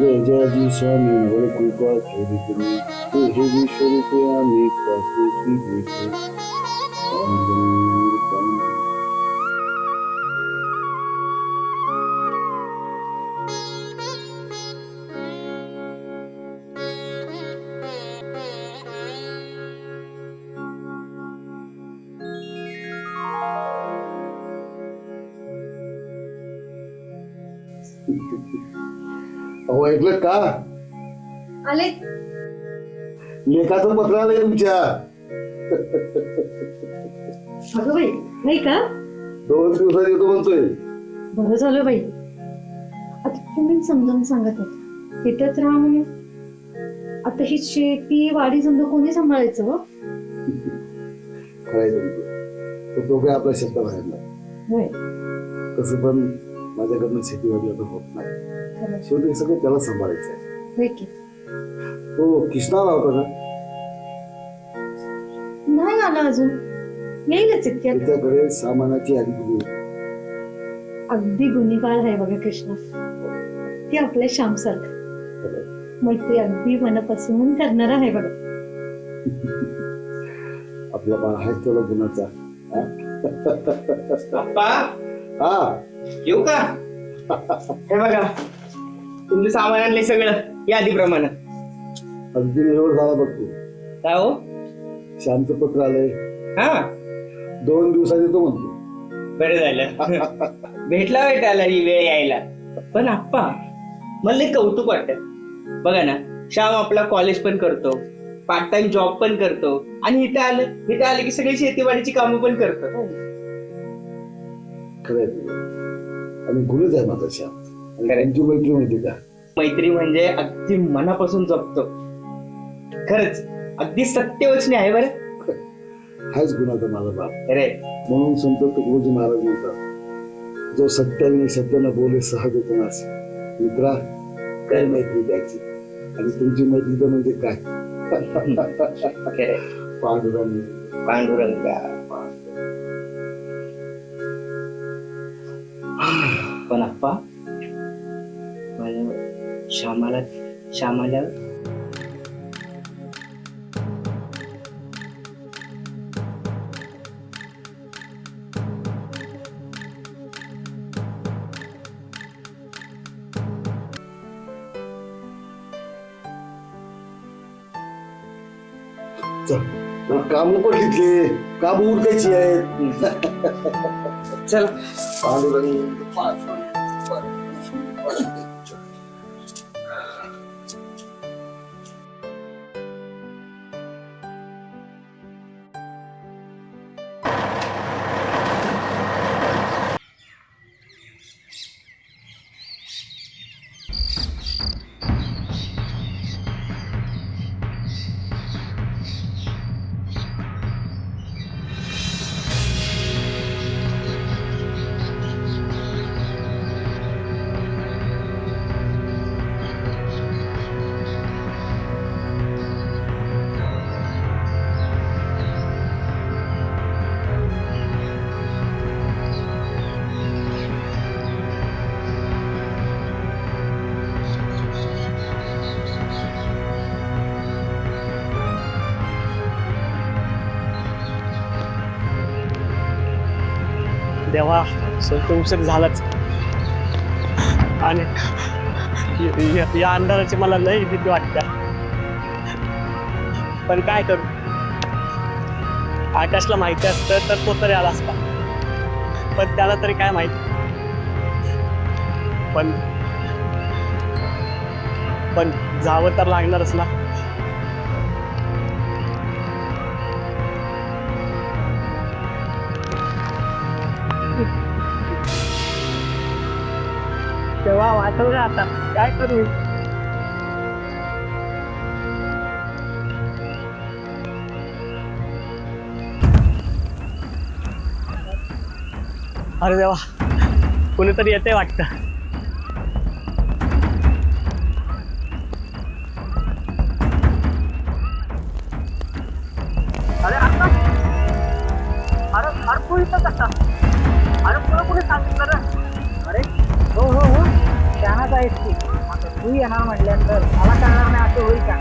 गजाजी स्वामींवर कृपा ठेवी करू तुझे विश्वरूपे आम्ही काकुची भेटू पांडुरंग पांडुरंग. अहो ऐकलं का आले. लेखाचं पत्र आलंय तुमच्या. अगं बाई, नाही का? 2 दिवसात येतो म्हणतोय. बरं झालं बाई. आता तुम्ही समजावून सांगत आहे तिथेच राहा म्हणून. आता ही शेती वाडी समजा कोणी सांभाळायचं हो? खरंय तुमचं. तो दोघे आपला शब्द बाहेर नाही. होय, कसं पण माझ्याकडनं शेतीवाडी आता होत नाही. खरं. शेवटी सगळं त्याला सांभाळायचं आहे. होय की. तो कृष्णा आला होता का? नाही आला अजून. येईलच इतक्यात. त्याच्याकडे सामानाची यादी दिली होती. अगदी गुन्हेगार आहे बघा कृष्णा. ती आपल्या श्याम सारखं मैत्री अगदी मनापासून करणार आहे बघा. आपला बाळ आहे तेवढा गुणाचा. पप्पा हा येऊ का? हे बघा तुमचं सामान आणलंय सगळं यादीप्रमाणे. अगदी एवढं झाला बघ तू. काय हो? श्यामचं पत्र आलंय. हा 2 दिवसात येतो म्हणतो. बरं झालं. भेटायला ही वेळ यायला. पण आप्पा मला लई कौतुक वाटत. बघा ना, श्याम आपला कॉलेज पण करतो, पार्ट टाइम जॉब पण करतो, आणि इथे आलं की सगळी शेतीवाडीची कामं पण करतो. खरंय तुझं. आणि गुणच आहे माझा श्याम. आणि खरंय. त्यांची मैत्री माहिती का? मैत्री म्हणजे अगदी मनापासून जपतो. खरंच अगदी सत्यवचनी आहे बरं. हाच गुणाचा माझा बाप. अरे म्हणून संत तुकडोजी महाराज म्हणतात, जो सत्याने शब्दानं बोले सहज होतो मित्रा काय मैत्री द्यायची. आणि तुमची मैत्री तर म्हणजे काय? खरे पांडुरंग पांडुरंगा. पण आप्पा मला श्यामाला काम पण घेतले, काम उरकायची आहेत. चला. पांडुरंग देवा, स्वतः उशीर झालाच. आणि या अंधाराची मला लई भीती वाटते. पण काय करू? आकाशला माहिती असतं तर तो तरी आला असता, पण त्याला तरी काय माहिती. पण जावं तर लागणारच ना. तेव्हा वाटलं आता काय करू. अरे देवा, कुणीतरी येते वाटतं. अरे आता अरे तू इथं कसा? अरे तुला कुणी सांगितलं रे? अरे हो हो हो, शहाणा आहेस तू. तू येणार म्हटल्यानंतर मला कळणार नाही असं होईल का?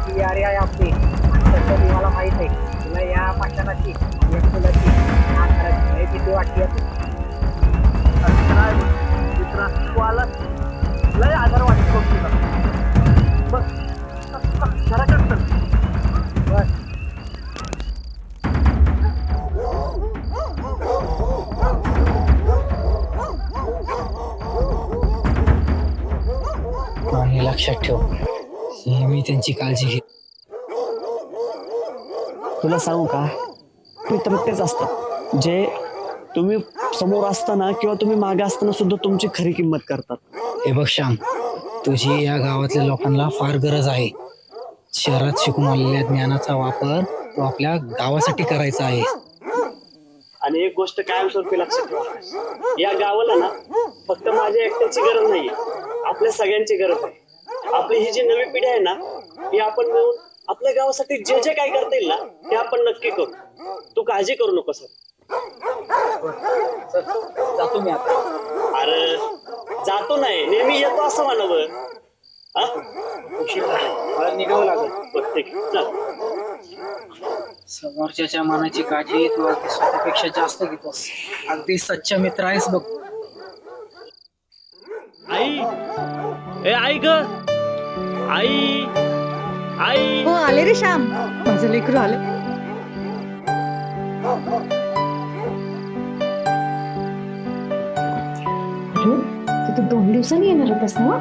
ती यारी आहे आपली तसं मला माहित आहे. तुला या पाषाणाची या फुलाची आकाराची लय भीती वाटते. मित्रा तू आला लय आधार वाटतो तुला. बस जरा कर बस. आणि लक्षात ठेव नेहमी त्यांची काळजी घे. तुला सांगू का, मित्र तेच असतात जे तुम्ही समोर असताना किंवा तुम्ही मागे असताना सुद्धा तुमची खरी किंमत करतात. हे बघ श्याम, तुझी या गावातल्या लोकांना फार गरज आहे. शहरात शिकून आलेल्या ज्ञानाचा वापर तो आपल्या गावासाठी करायचा आहे. आणि एक गोष्ट कायमस्वरूपी लक्षात ठेवा, या गावाला ना फक्त माझ्या एकट्याची गरज नाहीये, आपल्या सगळ्यांची गरज आहे. आपली ही जी नवी पिढी आहे ना, ही आपण मिळून आपल्या गावासाठी जे जे काय करता येईल ना ते आपण नक्की करू. तू काळजी करू नको सर. जातो मी आता. अरे जातो नाही, नेहमी येतो असं म्हणावं. हा उशीर झाला, मला निघावं लागेल. बरं, ठीक आहे, चल. समोरच्याच्या मनाची काळजी तू अगदी स्वतःपेक्षा जास्त घेतोस. अगदी सच्चा मित्र आहेस बघ. आई, ए आई ग, आई, आई. हो आले रे श्याम, माझं लेकरू आलं. अरे तू 2 दिवसांनी येणार होतास ना?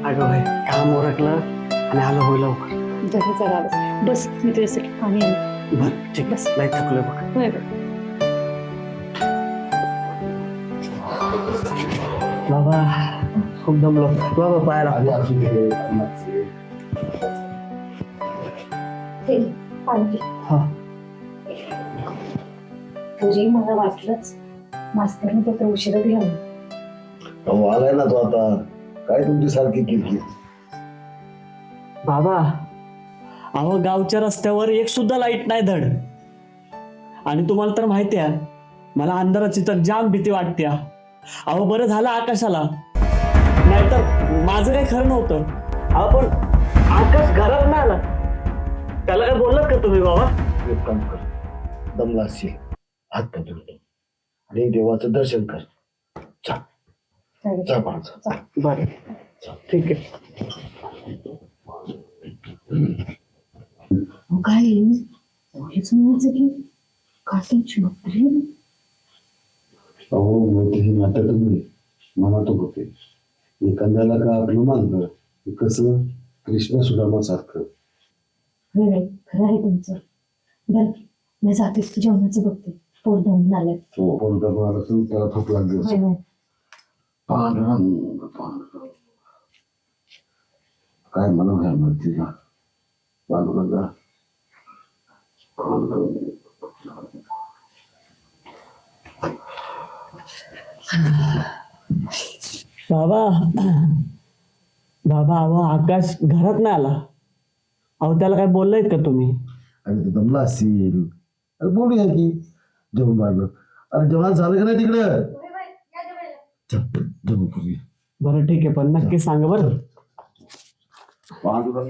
अगं होय, काम ओरखलं आणि आलं होय लवकर. जरा जरा बस, मी तुझ्यासाठी पाणी आणलं. बरं ठीक, बस लय थकलोय बघ. होय बघ. बाबा खूप दमलो बाबा, पायाला. हे, पाणी पी. हा. तुझी मला वाटलंच मास्तरने पत्र उशिरा दिला. अहो आलाय ना तो आता, काय तुमची सारखी किरकिर. बाबा अहो, गावच्या रस्त्यावर एक सुद्धा लाईट नाही धड. आणि तुम्हाला तर माहिती आहे मला अंधाराची तर जाम भीती वाटते. अहो बरं झालं आकाशाला, नाहीतर माझं काही खरं नव्हतं. अहो पण आकाश घरात नाही आला, त्याला काय बोललात का तुम्ही बाबा? एक काम कर, दमला असेल हात पकडतो आणि देवाचं दर्शन कर. जा बाळा. बरं ठीक आहे. काय हेच म्हणायचं की काकीची नोकरी. अहो मग हे नाटक मनात होते. एखाद्याला का आपलं मानलं की कसं कृष्ण सुदामासारखं. खरं आहे तुमचं. बरं मी जाते, जेवणाचं बघते. पोट दमून आलंय. तो कोणता कोणाला असून त्याला थोप लागली होय, असेल. होय. पांडुरंग पांडुरंग काय म्हणून आहे माहिती का पांडुरंगा. बाबा बाबा अहो आकाश घरात नाही आला. अहो त्याला काय बोललायत का तुम्ही? आणि तो दमला असेल. अरे बोलूया की जेवण मारलं. अरे जेवणात झालं का नाही तिकडं? जेवण करूया. बरं ठीक आहे, पण नक्की सांगा बरं. पांडुरंग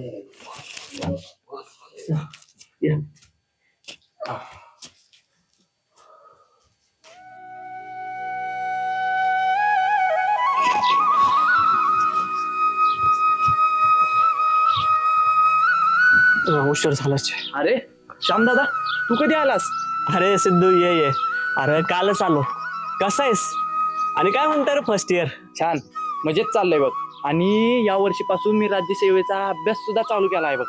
या. उशीर झालाच. अरे श्याम दादा, तू कधी आलास? अरे सिद्धू ये. अरे कालच आलो. कसा आहेस आणि काय म्हणताय रे फर्स्ट इयर? छान, मजेत चाललंय बघ. आणि या वर्षीपासून मी राज्यसेवेचा अभ्यास सुद्धा चालू केला आहे बघ.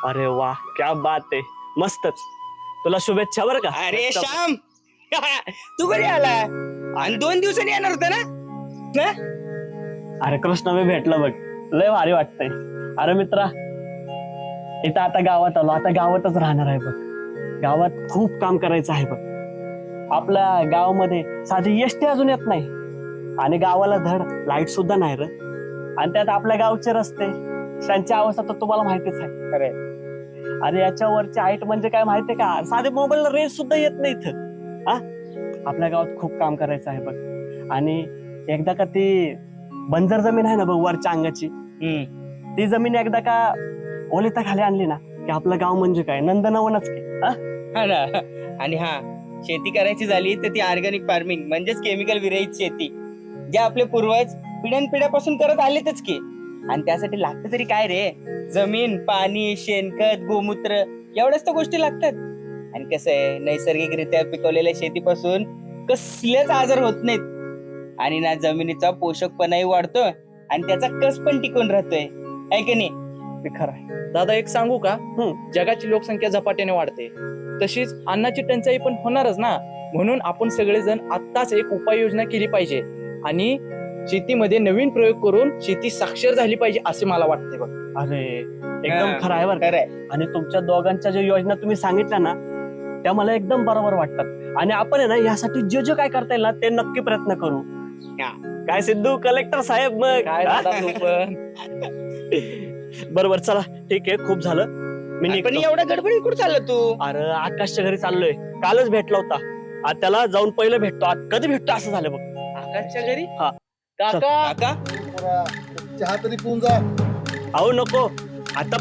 अरे वा, क्या बात आहे, मस्तच. तुला शुभेच्छा बरं का. अरे श्याम तू कधी आला आणि 2 दिवसांनी येणार होता ना? अरे कृष्ण मी भेटलं बघ, लय भारी वाटतंय. अरे मित्रा, इथं आता गावात आलो, आता गावातच राहणार आहे बघ. गावात खूप काम करायचं आहे बघ. आपल्या गावामध्ये साधी एसटी अजून येत नाही आणि गावाला धड लाईट सुद्धा नाही रे. आणि त्यात आपल्या गावचे रस्ते, त्यांची अवस्था तर तुम्हाला माहितीच आहे. खरे अरे याच्यावरची हाईट म्हणजे काय माहितीये का, साधे मोबाईलला रेंज सुद्धा येत नाही इथं. हा, आपल्या गावात खूप काम करायचं आहे बघ. आणि एकदा का ती बंजर जमीन आहे ना बघ वरच्या अंगाची, ती जमीन एकदा का ओलिता खाली आणली ना की आपलं गाव म्हणजे काय नंदनवनच की हा? हा ना. आणि हा, शेती करायची झाली तर ती ऑर्गॅनिक फार्मिंग म्हणजेच केमिकल विरहित शेती, जे आपले पूर्वज पिढ्यानपिढ्यापासून करत आलेतच की. आणि त्यासाठी लागतं तरी काय रे, जमीन, पाणी, शेणखत, गोमूत्र, एवढ्याच तर गोष्टी लागतात. आणि कसं आहे, नैसर्गिकरित्या पिकवलेल्या शेतीपासून कसलेच आजार होत नाहीत. आणि ना जमिनीचा पोषकपणाही वाढतोय आणि त्याचा कस पण टिकून राहतोय, आहे की नाही? ते खरं आहे. दादा एक सांगू का, जगाची लोकसंख्या झपाट्याने वाढते, तशीच अन्नाची टंचाई पण होणारच ना. म्हणून आपण सगळेजण आत्ताच एक उपाययोजना केली पाहिजे आणि शेतीमध्ये नवीन प्रयोग करून शेती साक्षर झाली पाहिजे असे मला वाटते बघ. अरे एकदम हा, खरं आहे बरं का. खरंय. आणि तुमच्या दोघांच्या ज्या योजना तुम्ही सांगितल्या ना त्या मला एकदम बरोबर वाटतात. आणि आपण आहे ना यासाठी जे जे काय करता येईल ना ते नक्की प्रयत्न करू. हा. काय सिद्धू कलेक्टर साहेब मग काय हा? दादा तू पण. बरोबर चला ठीक आहे खूप झालं मी पण निघतो. एवढ्या गडबडीत कुठं चाललं तू? अरे आकाशच्या घरी चाललोय, कालच भेटला होता. आज त्याला जाऊन पहिलं भेटतो, आज कधी भेटतो असं झालं बघ. आकाशच्या घरी? हा. काका काका चहा तरी पिऊन जा. अहो नको, आता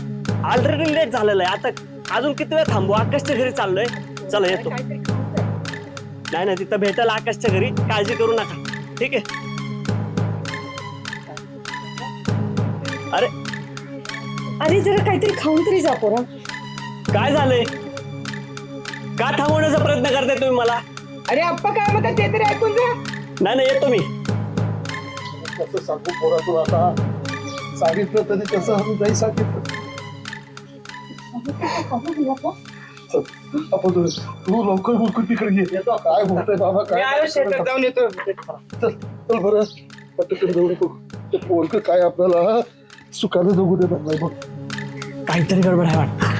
ऑलरेडी लेट झालेलं आहे, आता अजून किती वेळ थांबू. आकाशच्या घरी चाललोय, चला येतो. नाही नाही तिथं भेटायला आकाशच्या घरी, काळजी करू नका. ठीक आहे. अरे अरे जरा काहीतरी खाऊन तरी जा पोरा. काय झालंय, का थांबवण्याचा प्रयत्न करताय तुम्ही मला? अरे आप्पा काय म्हणतात ते तरी ऐकून जा. नाही नाही येतो मी. कसं सांगू पोरा तू आता, सांगितलं तरी कसं आम्ही नाही सांगितलं. आपण तू लवकर बोलकून तिकडे ये. काय बोलतोय बाबा, मी आलो काय शेतात जाऊन येतो. चल बरं पटकन जाऊ नको. ते पोरकं काय आपल्याला सुखाने जगू देत नाही बघ. काहीतरी गडबड आहे वाटतं.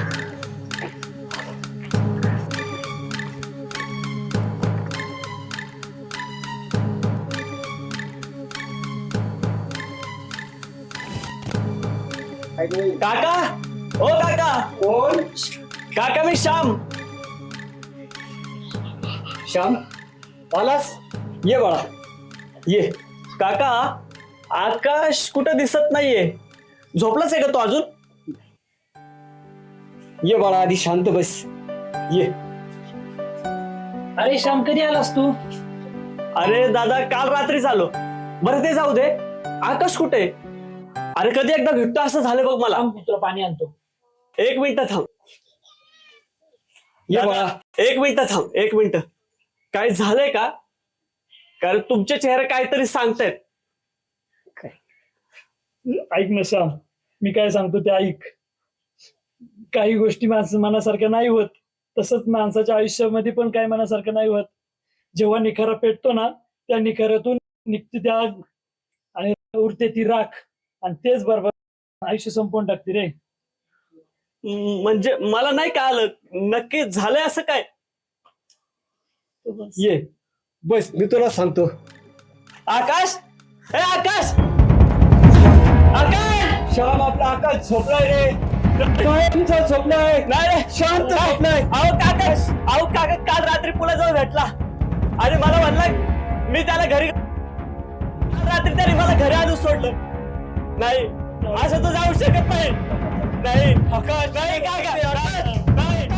काका, ओ काका. कोण? काका मी श्याम. श्याम आलास, ये बाळा ये. काका आकाश कुठं दिसत नाहीये, झोपलाच आहे का तो अजून? ये बाळा आधी शांत बस, ये. अरे श्याम कधी आलास तू? अरे दादा काल रात्री आलो. बरं ते जाऊ दे, आकाश कुठे? अरे कधी एकदा भेटतो असं झालं बघ मला. तुला पाणी आणतो. एक मिनिट थांब. ये बाळा एक मिनिट थांब, एक मिनिट. काय झालंय का? कारण तुमचे चेहरे काहीतरी सांगतायत. ऐक ना श्याम, मी काय सांगतो ते ऐक. काही गोष्टी मनासारख्या नाही होत, तसंच माणसाच्या आयुष्यामध्ये पण काही मनासारखं नाही होत. जेव्हा निखारा पेटतो ना, त्या निखाऱ्यातून निघते त्या आग आणि उरते ती राख, आणि तेच बरोबर आयुष्य संपवून टाकते रे. म्हणजे मला नाही कळालं नक्की झालंय असं काय. ये बस, मी तुला सांगतो. आकाश, ए आकाश, आकाश. श्याम आपला आकाश झोपलाय रे. झोपलाय. नाही रे शांत झोपलाय. अहो काका, अहो काका काल रात्री पुला जाऊन भेटला आणि मला म्हणला मी त्याला घरी, काल रात्री त्याने मला घरी आणून सोडलं. नाही असं तर जाऊ शकत नाही. नाही आकाश, नाही काका, नाही, नाही, नाही,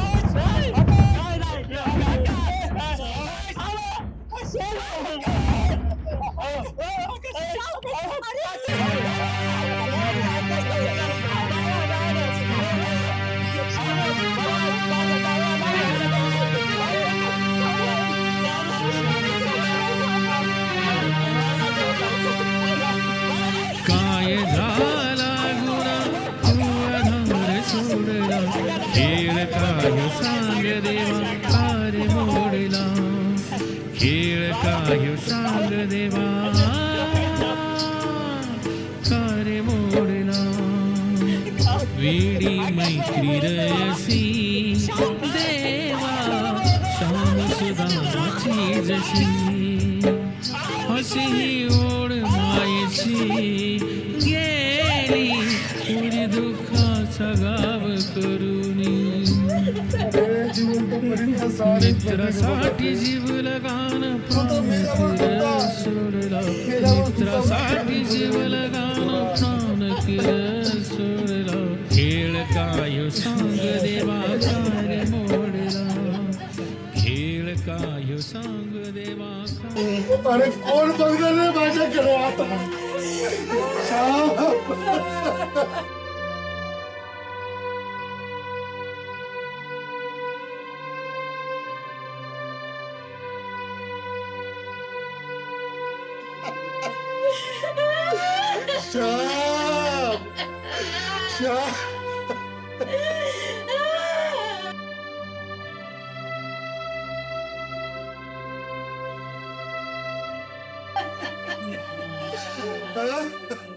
काय झाला गुणा तू अधार सोडला, खेळ काय सांग देवा तारे मोडला, खेळ काय सांग देवा तारे मोडला. वेडी मैत्री रयसी देवा श्याम सुदाची जशी, हसी ओढ मायेची गेली पुरी दुःखाचा गाव करुणी. मित्रासाठी जीव लगान प्राण केलं सोडला, मित्रासाठी जीव लगान प्राण केलं सोडला खेळ काय सांग देवा काय मोडला खेळ काय सांग देवा काय अरे कोण बघणार रे माझ्याकडे आता श्याम. श्याम श्याम हा?